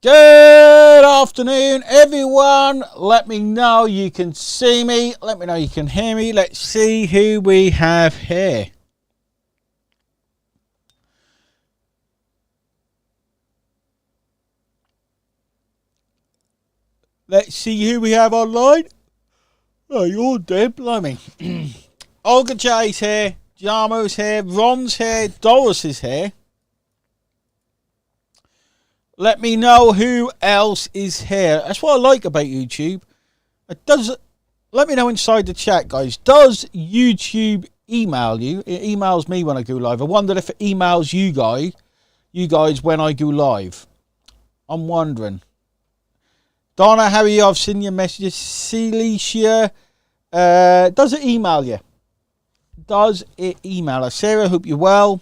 Good afternoon, everyone. Let me know you can see me. Let me know you can hear me. Let's see who we have here. Let's see who we have online. Oh, you're dead, blimey. Olga J's here. Jamo's here. Ron's here. Doris is here. Let me know who else is here. That's what I like about YouTube. Let me know inside the chat, guys. Does YouTube email you? It emails me when I go live. I wonder if it emails you guys when I go live. I'm wondering. Donna, how are you? I've seen your messages. Celicia, does it email you? Does it email us? Sarah, hope you're well.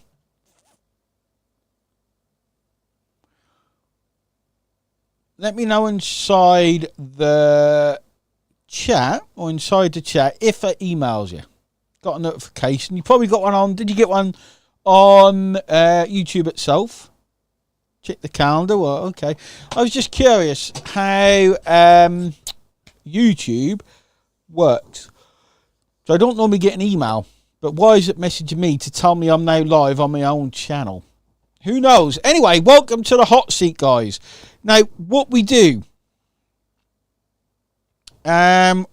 Let me know inside the chat or inside the chat if it emails you. Got a notification. You probably got one on. Did you get one on YouTube itself? Check the calendar. Well, okay. I was just curious how YouTube works. So I don't normally get an email, but why is it messaging me to tell me I'm now live on my own channel? Who knows? Anyway, welcome to the hot seat, guys. Now, what we do every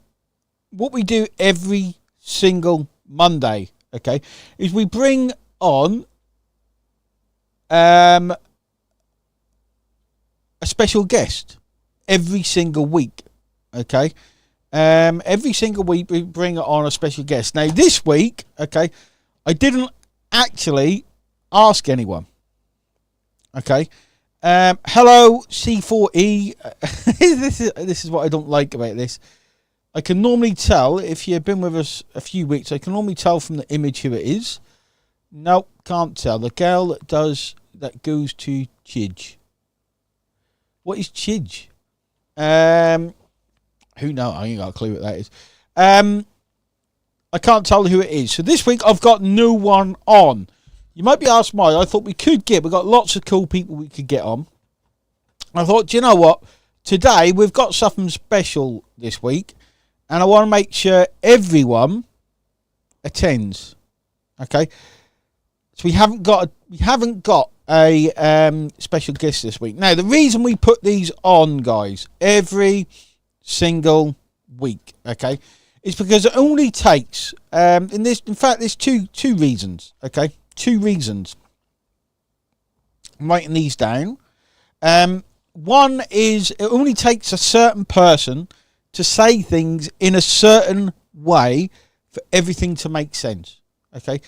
single Monday, okay, is we bring on a special guest every single week, okay. Every single week we bring on a special guest. Now, this week, okay, I didn't actually ask anyone, okay. Hello C4E. This is what I don't like about this. I can normally tell, if you've been with us a few weeks, I can normally tell from the image who it is. Nope, can't tell. The girl that goes to Chidge. What is Chidge? Who knows? I ain't got a clue what that is. I can't tell who it is. So this week I've got no one on. You might be asking why. I thought we've got lots of cool people we could get on. I thought, do you know what? Today we've got something special this week, and I want to make sure everyone attends. Okay. So we haven't got a special guest this week. Now, the reason we put these on, guys, every single week, okay, is because it only takes in fact there's two reasons, okay. Two reasons. I'm writing these down. One is it only takes a certain person to say things in a certain way for everything to make sense. Okay.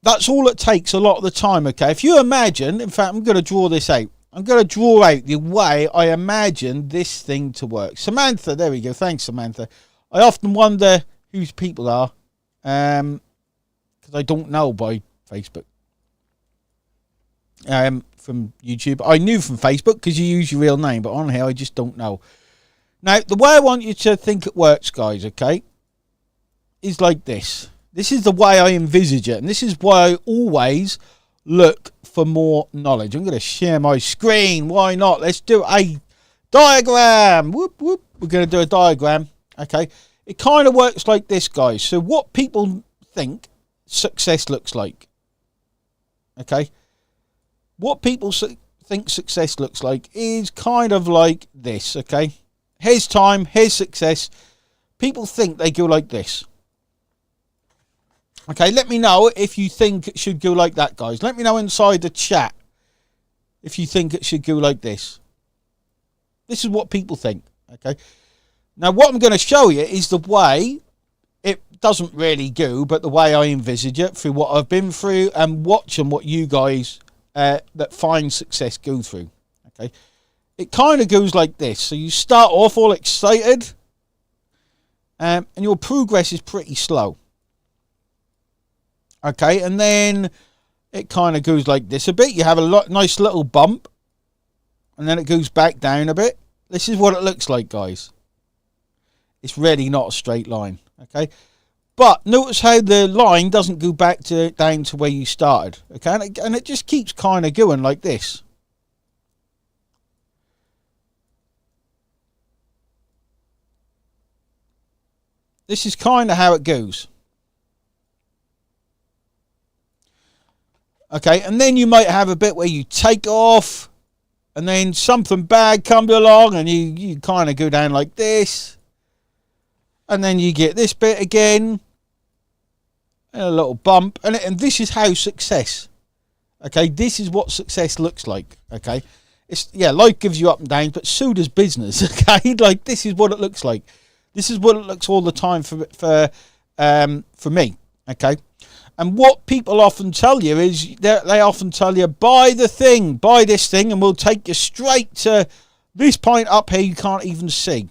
That's all it takes a lot of the time. Okay. If you imagine, in fact, I'm going to draw this out. I'm going to draw out the way I imagine this thing to work. Samantha, there we go. Thanks, Samantha. I often wonder whose people are. Because I don't know by Facebook. From YouTube. I knew from Facebook because you use your real name, but on here I just don't know. Now, the way I want you to think it works, guys, okay, is like this. This is the way I envisage it, and this is why I always look for more knowledge. I'm going to share my screen. Why not? Let's do a diagram. Whoop, whoop. We're going to do a diagram, okay? It kind of works like this, guys. So what people think success looks like, okay, what people think success looks like is kind of like this, okay. Here's time, here's success. People think they go like this, okay. Let me know if you think it should go like that, guys. Let me know inside the chat if you think it should go like this. This is what people think, okay. Now, what I'm going to show you is the way it doesn't really go, but the way I envisage it through what I've been through and watching what you guys that find success go through. Okay, it kind of goes like this. So you start off all excited, and your progress is pretty slow. Okay, and then it kind of goes like this a bit. You have a nice little bump, and then it goes back down a bit. This is what it looks like, guys. It's really not a straight line, okay? But notice how the line doesn't go back down to where you started, okay? And it just keeps kind of going like this. This is kind of how it goes. Okay, and then you might have a bit where you take off, and then something bad comes along, and you kind of go down like this. And then you get this bit again, and a little bump, and this is how success. Okay, this is what success looks like. Okay, life gives you up and downs, but so does business. Okay, like this is what it looks like. This is what it looks all the time for me. Okay, and what people often tell you is they often tell you buy this thing, and we'll take you straight to this point up here you can't even see.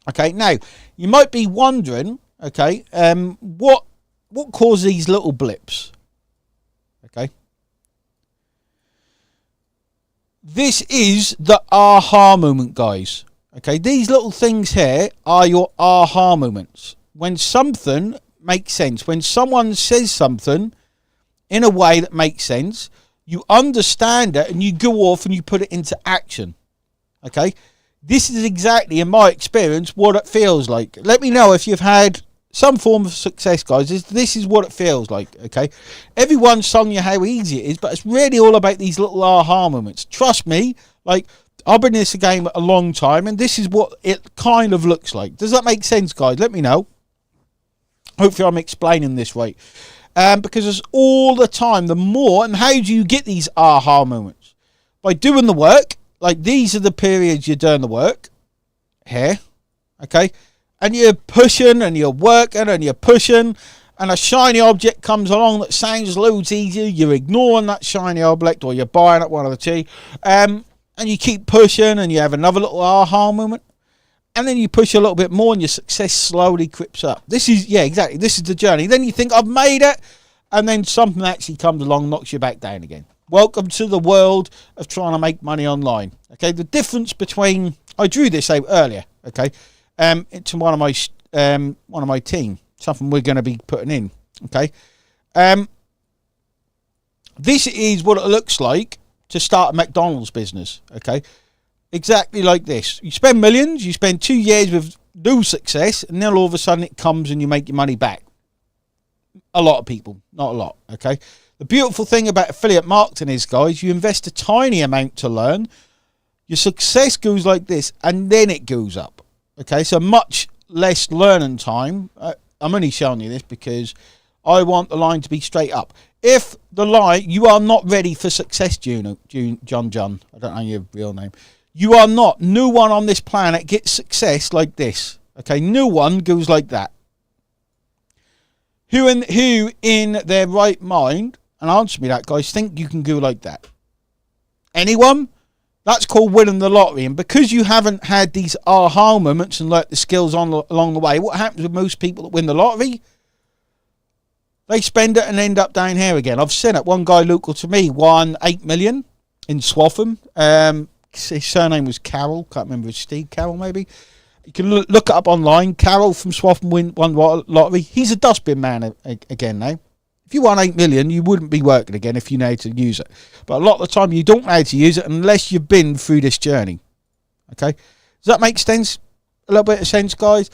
Okay, now you might be wondering, okay, what causes these little blips? Okay, this is the aha moment, guys. Okay, these little things here are your aha moments. When something makes sense, when someone says something in a way that makes sense, you understand it and you go off and you put it into action. Okay. This is exactly, in my experience, what it feels like. Let me know if you've had some form of success, guys. This is what it feels like, okay? Everyone's telling you how easy it is, but it's really all about these little aha moments. Trust me, like, I've been in this game a long time, and this is what it kind of looks like. Does that make sense, guys? Let me know. Hopefully I'm explaining this right. Because it's all the time, the more, and how do you get these aha moments? By doing the work. Like, these are the periods you're doing the work here, okay? And you're pushing and you're working and you're pushing, and a shiny object comes along that sounds loads easier. You're ignoring that shiny object, or you're buying it, one of the two. And you keep pushing, and you have another little aha moment. And then you push a little bit more, and your success slowly creeps up. This is, yeah, exactly. This is the journey. Then you think, I've made it. And then something actually comes along and knocks you back down again. Welcome to the world of trying to make money online. Okay, the difference between, I drew this out earlier. Okay, into one of my team, something we're going to be putting in. Okay, this is what it looks like to start a McDonald's business. Okay, exactly like this. You spend millions, you spend 2 years with no success, and then all of a sudden it comes and you make your money back. A lot of people, not a lot. Okay. The beautiful thing about affiliate marketing is, guys, you invest a tiny amount to learn. Your success goes like this, and then it goes up. Okay, so much less learning time. I'm only showing you this because I want the line to be straight up. If the line, you are not ready for success, John, I don't know your real name. You are not. No one on this planet gets success like this. Okay, no one goes like that. Who in their right mind, and answer me that, guys, think you can go like that? Anyone? That's called winning the lottery. And because you haven't had these aha moments and learnt the skills along the way, what happens with most people that win the lottery? They spend it and end up down here again. I've seen it. One guy local to me won 8 million in Swaffham. His surname was Carroll. Can't remember, Steve Carroll maybe. You can look it up online. Carroll from Swaffham won lottery. He's a dustbin man again now. If you won 8 million, you wouldn't be working again if you know how to use it. But a lot of the time, you don't know how to use it unless you've been through this journey. Okay? Does that make sense? A little bit of sense, guys?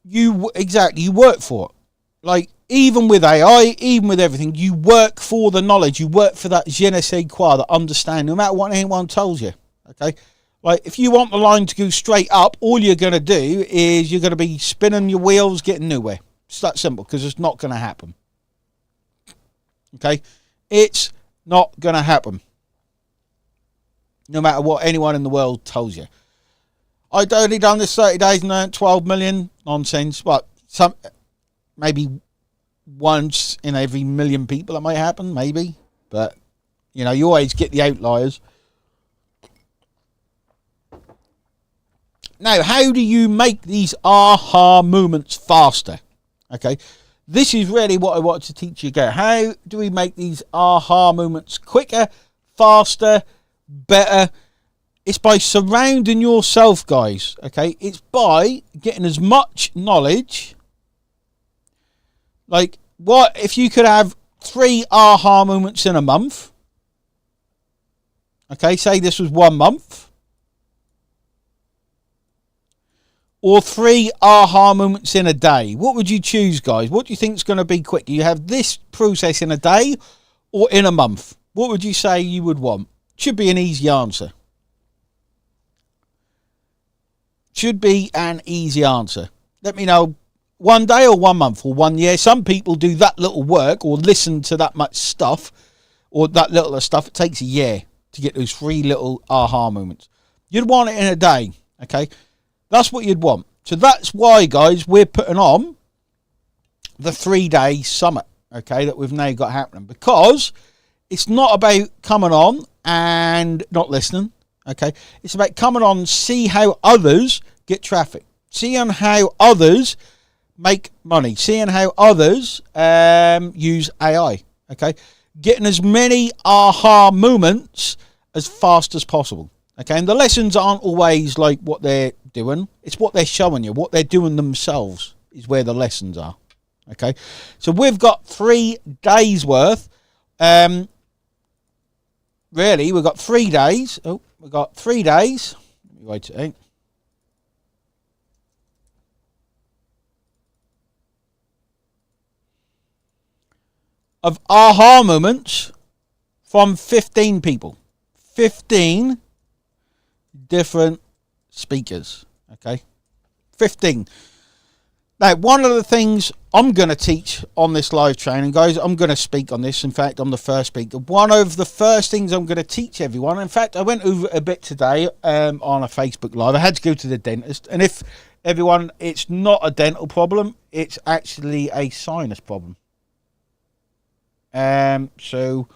You work for it. Like, even with AI, even with everything, you work for the knowledge. You work for that je ne sais quoi, that understand, no matter what anyone tells you. Okay? Like, if you want the line to go straight up, all you're going to do is you're going to be spinning your wheels, getting nowhere. It's that simple, because it's not going to happen. Okay? It's not going to happen. No matter what anyone in the world tells you. I'd only done this 30 days and earned 12 million. Nonsense. But maybe once in every million people it might happen, maybe. But, you know, you always get the outliers. Now, how do you make these aha moments faster? Okay, this is really what I wanted to teach you again. How do we make these aha moments quicker, faster, better? It's by surrounding yourself, guys. Okay, it's by getting as much knowledge. Like, what if you could have 3 aha moments in a month? Okay, say this was 1 month. or 3 aha moments in a day? What would you choose, guys? What do you think is going to be quicker? You have this process in a day or in a month? What would you say you would want? Should be an easy answer. Should be an easy answer. Let me know, 1 day or 1 month or 1 year. Some people do that little work or listen to that much stuff or that little stuff. It takes a year to get those 3 little aha moments. You'd want it in a day, okay? That's what you'd want. So that's why, guys, we're putting on the 3-day summit, okay, that we've now got happening. Because it's not about coming on and not listening, okay? It's about coming on, see how others get traffic. Seeing how others make money. Seeing how others use AI, okay? Getting as many aha moments as fast as possible, okay? And the lessons aren't always like what they're doing. It's what they're showing you. What they're doing themselves is where the lessons are, okay? So we've got 3 days worth. Really, we've got 3 days. Oh, we've got 3 days. Let me write it out. Of aha moments from 15 people. 15 different speakers, okay? 15. Now, one of the things I'm going to teach on this live training, guys, I'm going to speak on this. In fact, I'm the first speaker. One of the first things I'm going to teach everyone, in fact, I went over it a bit today on a Facebook Live. I had to go to the dentist. And if everyone, it's not a dental problem, it's actually a sinus problem. So,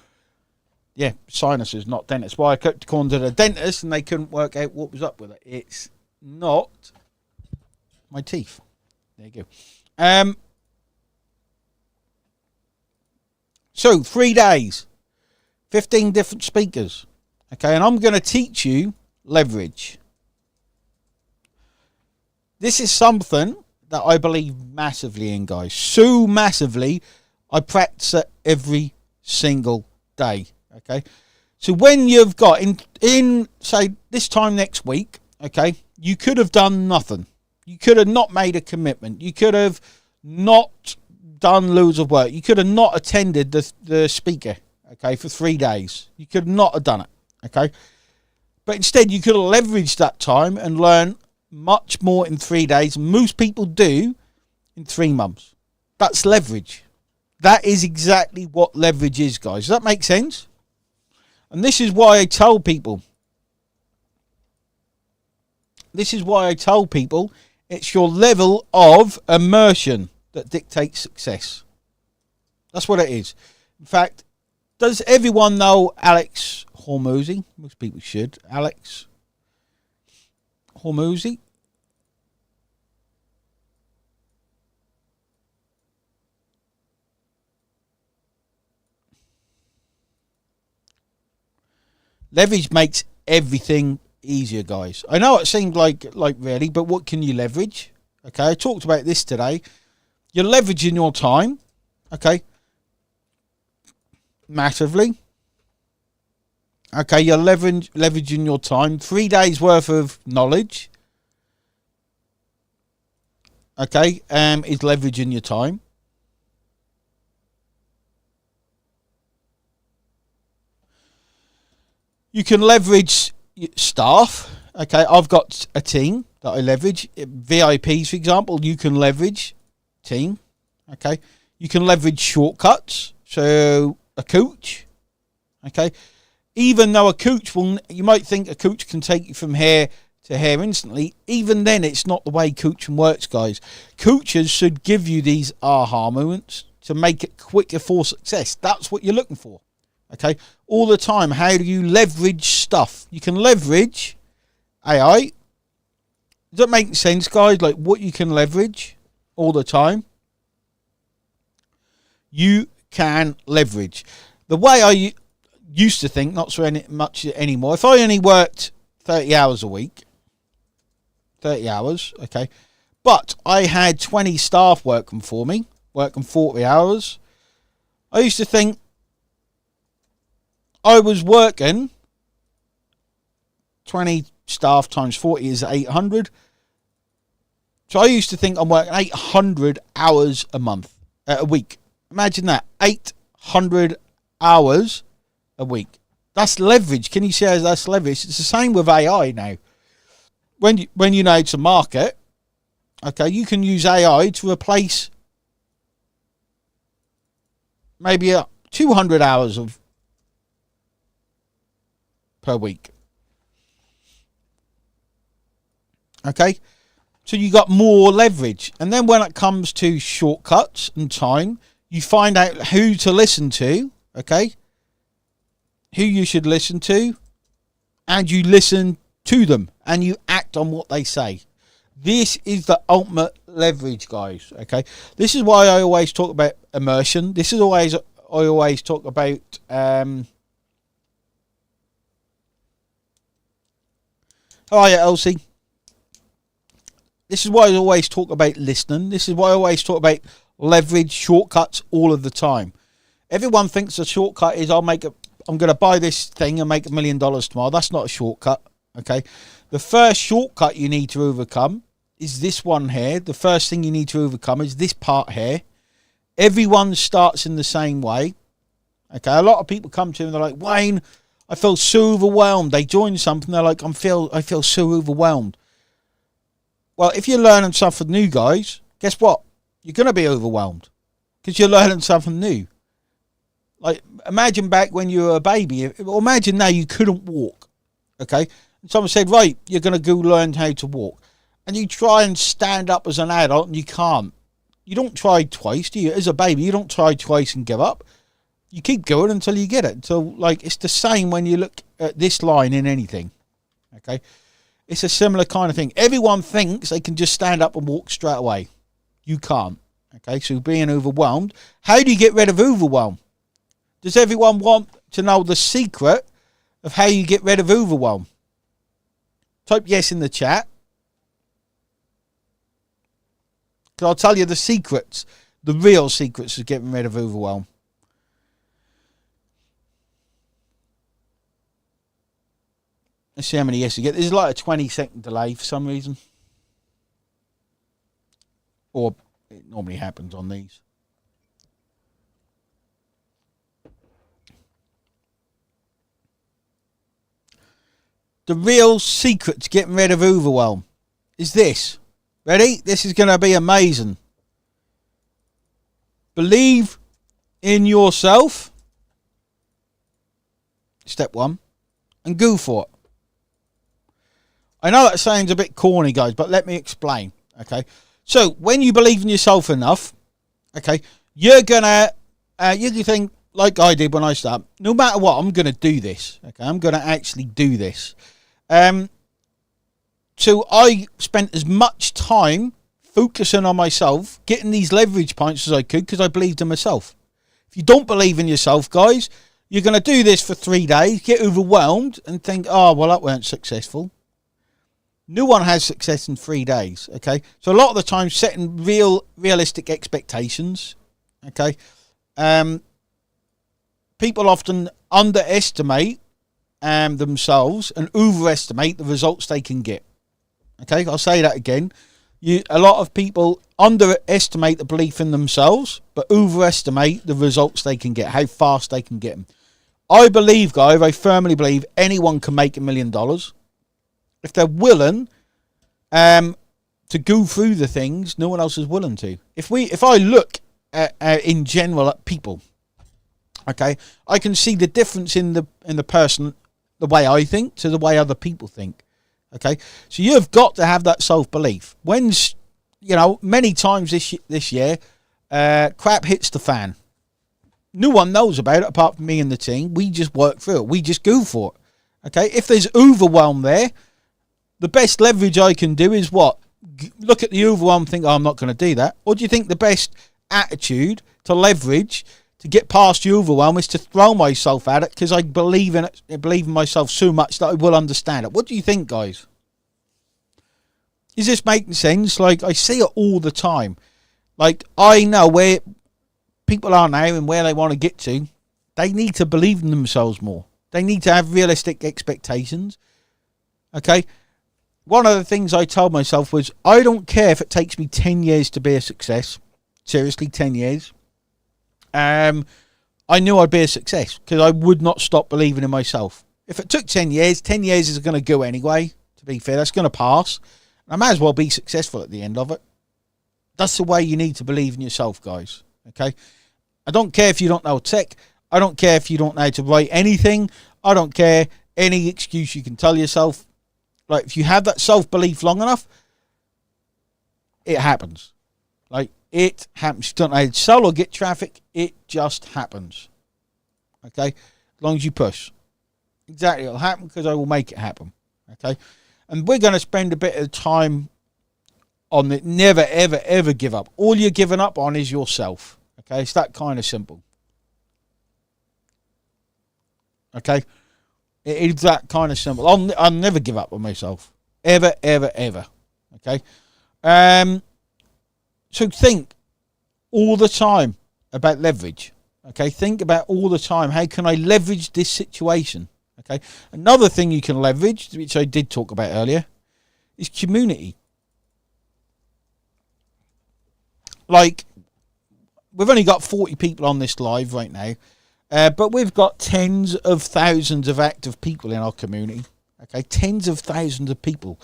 yeah, sinuses, not dentists. Why I kept calling to the dentist and they couldn't work out what was up with it. It's not my teeth. There you go. So 3 days, 15 different speakers. Okay, and I'm going to teach you leverage. This is something that I believe massively in, guys. So massively, I practice it every single day. Okay, so when you've got in say this time next week, okay, you could have done nothing. You could have not made a commitment. You could have not done loads of work. You could have not attended the speaker, okay, for 3 days. You could not have done it, okay. But instead, you could have leveraged that time and learned much more in 3 days. Most people do in 3 months. That's leverage. That is exactly what leverage is, guys. Does that make sense? And this is why I tell people. This is why I tell people it's your level of immersion that dictates success. That's what it is. In fact, does everyone know Alex Hormozy? Most people should. Alex Hormozy. Leverage makes everything easier, guys. I know it seemed like really, but what can you leverage? Okay, I talked about this today. You're leveraging your time, okay, massively. Okay, you're leveraging your time. 3 days worth of knowledge, okay, is leveraging your time. You can leverage staff. Okay, I've got a team that I leverage. VIPs, for example, you can leverage team. Okay, you can leverage shortcuts. So a coach. Okay, even though a coach will, you might think a coach can take you from here to here instantly. Even then, it's not the way coaching works, guys. Coaches should give you these aha moments to make it quicker for success. That's what you're looking for. Okay, all the time. How do you leverage stuff? You can leverage AI. Does that make sense, guys? Like what you can leverage all the time. You can leverage. The way I used to think, not so much anymore. If I only worked 30 hours a week, 30 hours, okay, but I had 20 staff working for me, working 40 hours, I used to think I was working 20 staff times 40 is 800. So I used to think I'm working 800 hours a week. Imagine that, 800 hours a week. That's leverage. Can you see how that's leverage? It's the same with AI now. When you know how to market, okay, you can use AI to replace maybe 200 hours per week. Okay, so you got more leverage. And then when it comes to shortcuts and time, you find out who to listen to, okay, who you should listen to, and you listen to them and you act on what they say. This is the ultimate leverage, guys. Okay, this is why I always talk about immersion. This is always I always talk about how are you, Elsie? This is why I always talk about listening. This is why I always talk about leverage, shortcuts all of the time. Everyone thinks a shortcut is I'm going to buy this thing and make $1 million tomorrow. That's not a shortcut. Okay, the first shortcut you need to overcome is this one here. The first thing you need to overcome is this part here. Everyone starts in the same way. Okay, a lot of people come to me and they're like, Wayne, I feel so overwhelmed. They join something, they're like, I feel so overwhelmed. Well, if you're learning something new, guys, guess what? You're going to be overwhelmed because you're learning something new. Like, imagine back when you were a baby. Or imagine now you couldn't walk. Okay, and someone said, right, you're going to go learn how to walk. And you try and stand up as an adult and you can't. You don't try twice, do you? As a baby, you don't try twice and give up. You keep going until you get it. So, like, it's the same when you look at this line in anything. Okay, it's a similar kind of thing. Everyone thinks they can just stand up and walk straight away. You can't. Okay, so being overwhelmed. How do you get rid of overwhelm? Does everyone want to know the secret of how you get rid of overwhelm? Type yes in the chat. Because I'll tell you the secrets, the real secrets of getting rid of overwhelm. Let's see how many yes you get. There's like a 20-second delay for some reason. Or it normally happens on these. The real secret to getting rid of overwhelm is this. Ready? This is going to be amazing. Believe in yourself. Step one. And go for it. I know that sounds a bit corny, guys, but let me explain. Okay. So when you believe in yourself enough, okay, you're going to, you can think like I did when I started, no matter what, I'm going to do this. Okay. I'm going to actually do this. So I spent as much time focusing on myself, getting these leverage points as I could because I believed in myself. If you don't believe in yourself, guys, you're going to do this for 3 days, get overwhelmed and think, oh, well, that weren't successful. No one has success in 3 days, okay? So a lot of the time setting realistic expectations, okay? People often underestimate themselves and overestimate the results they can get. Okay, I'll say that again. A lot of people underestimate the belief in themselves, but overestimate the results they can get, how fast they can get them. I believe, guys, I firmly believe anyone can make $1 million if they're willing to go through the things no one else is willing to. If I look at, in general at people, okay, I can see the difference in the person, the way I think to the way other people think. Okay, so you've got to have that self-belief. Many times this year, crap hits the fan. No one knows about it apart from me and the team. We just work through it. We just go for it. Okay, if there's overwhelm there, the best leverage I can do is what? Look at the overwhelm and think, oh, I'm not going to do that. Or do you think the best attitude to leverage to get past the overwhelm is to throw myself at it because I believe in it, I believe in myself so much that I will understand it? What do you think, guys? Is this making sense? Like, I see it all the time. Like, I know where people are now and where they want to get to. They need to believe in themselves more. They need to have realistic expectations. Okay? one of the things I told myself was, I don't care if it takes me 10 years to be a success. Seriously, 10 years. I knew I'd be a success because I would not stop believing in myself. If it took 10 years, 10 years is going to go anyway, to be fair. That's going to pass. I might as well be successful at the end of it. That's the way you need to believe in yourself, guys. Okay? I don't care if you don't know tech. I don't care if you don't know how to write anything. I don't care any excuse you can tell yourself. Like, if you have that self-belief long enough, it happens. Like, it happens. You don't know how to sell or get traffic. It just happens. Okay? As long as you push. Exactly. It'll happen because I will make it happen. Okay? And we're going to spend a bit of time on it. Never, ever, ever give up. All you're giving up on is yourself. Okay? It's that kind of simple. Okay? It is that kind of simple. I'll never give up on myself. Ever, ever, ever. Okay? So think all the time about leverage. Okay? Think about all the time, how can I leverage this situation? Okay? Another thing you can leverage, which I did talk about earlier, is community. Like, we've only got 40 people on this live right now. But we've got tens of thousands of active people in our community. Okay, tens of thousands of people.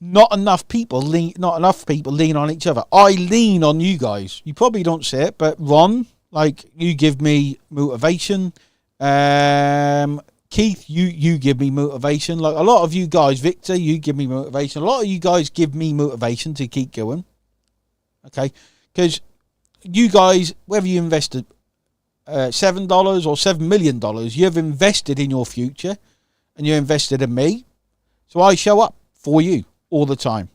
Not enough people lean on each other. I lean on you guys. You probably don't see it, but Ron, like, you give me motivation. Keith, you give me motivation. Like, a lot of you guys, Victor, you give me motivation. A lot of you guys give me motivation to keep going. Okay, because you guys, whether you invested $7 or $7 million, you've invested in your future and you invested in me. So I show up for you all the time.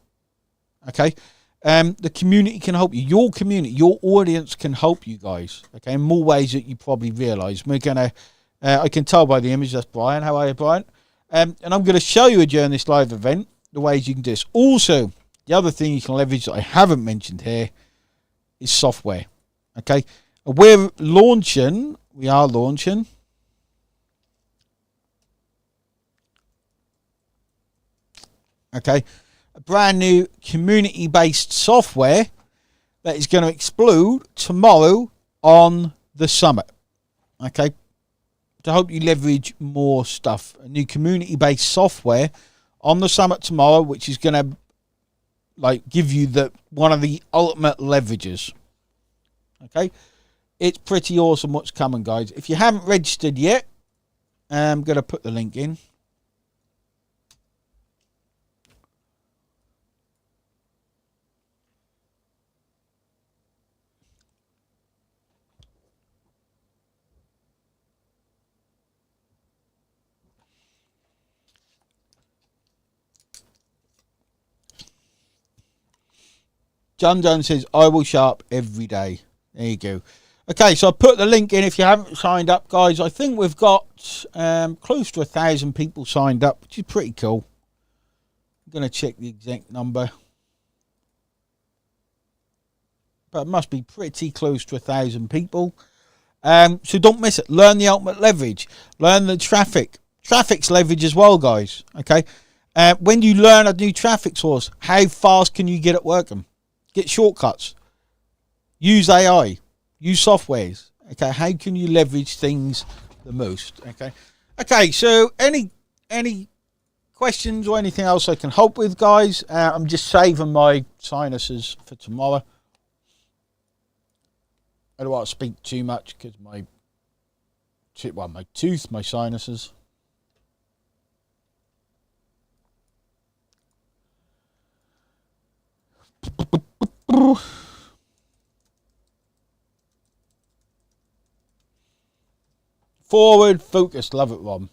Okay? The community can help you. Your community, your audience can help you guys. Okay? In more ways that you probably realise. We're going to, I can tell by the image, that's Brian. How are you, Brian? And I'm going to show you during this live event the ways you can do this. Also, the other thing you can leverage that I haven't mentioned here is software. Okay? We are launching, okay, a brand new community-based software that is going to explode tomorrow on the summit, okay, to help you leverage more stuff. A new community-based software on the summit tomorrow, which is going to, like, give you one of the ultimate leverages, okay. It's pretty awesome what's coming, guys. If you haven't registered yet, I'm going to put the link in. John says, I will show up every day. There you go. Okay, so I put the link in if you haven't signed up, guys. I think we've got close to 1,000 people signed up, which is pretty cool. I'm going to check the exact number. But it must be pretty close to 1,000 people. So don't miss it. Learn the ultimate leverage. Learn the traffic. Traffic's leverage as well, guys. Okay. When you learn a new traffic source, how fast can you get it working? Get shortcuts. Use AI. Use softwares. Okay, how can you leverage things the most? Okay, so any questions or anything else I can help with, guys? I'm just saving my sinuses for tomorrow. I don't want to speak too much because my sinuses. Forward focus, love it, Rob.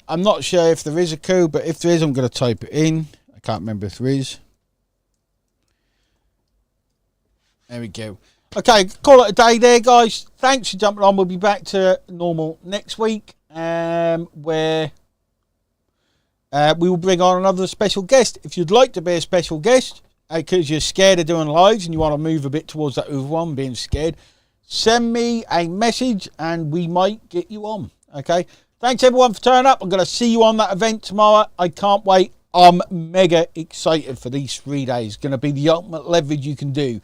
I'm not sure if there is a code, but if there is, I'm going to type it in. I can't remember if there is. There we go. Okay, call it a day there, guys. Thanks for jumping on. We'll be back to normal next week, where we will bring on another special guest. If you'd like to be a special guest, because you're scared of doing lives and you want to move a bit towards that other one, being scared, send me a message and we might get you on. Okay, thanks everyone for turning up. I'm going to see you on that event tomorrow. I can't wait. I'm mega excited for these 3 days. Going to be the ultimate leverage you can do.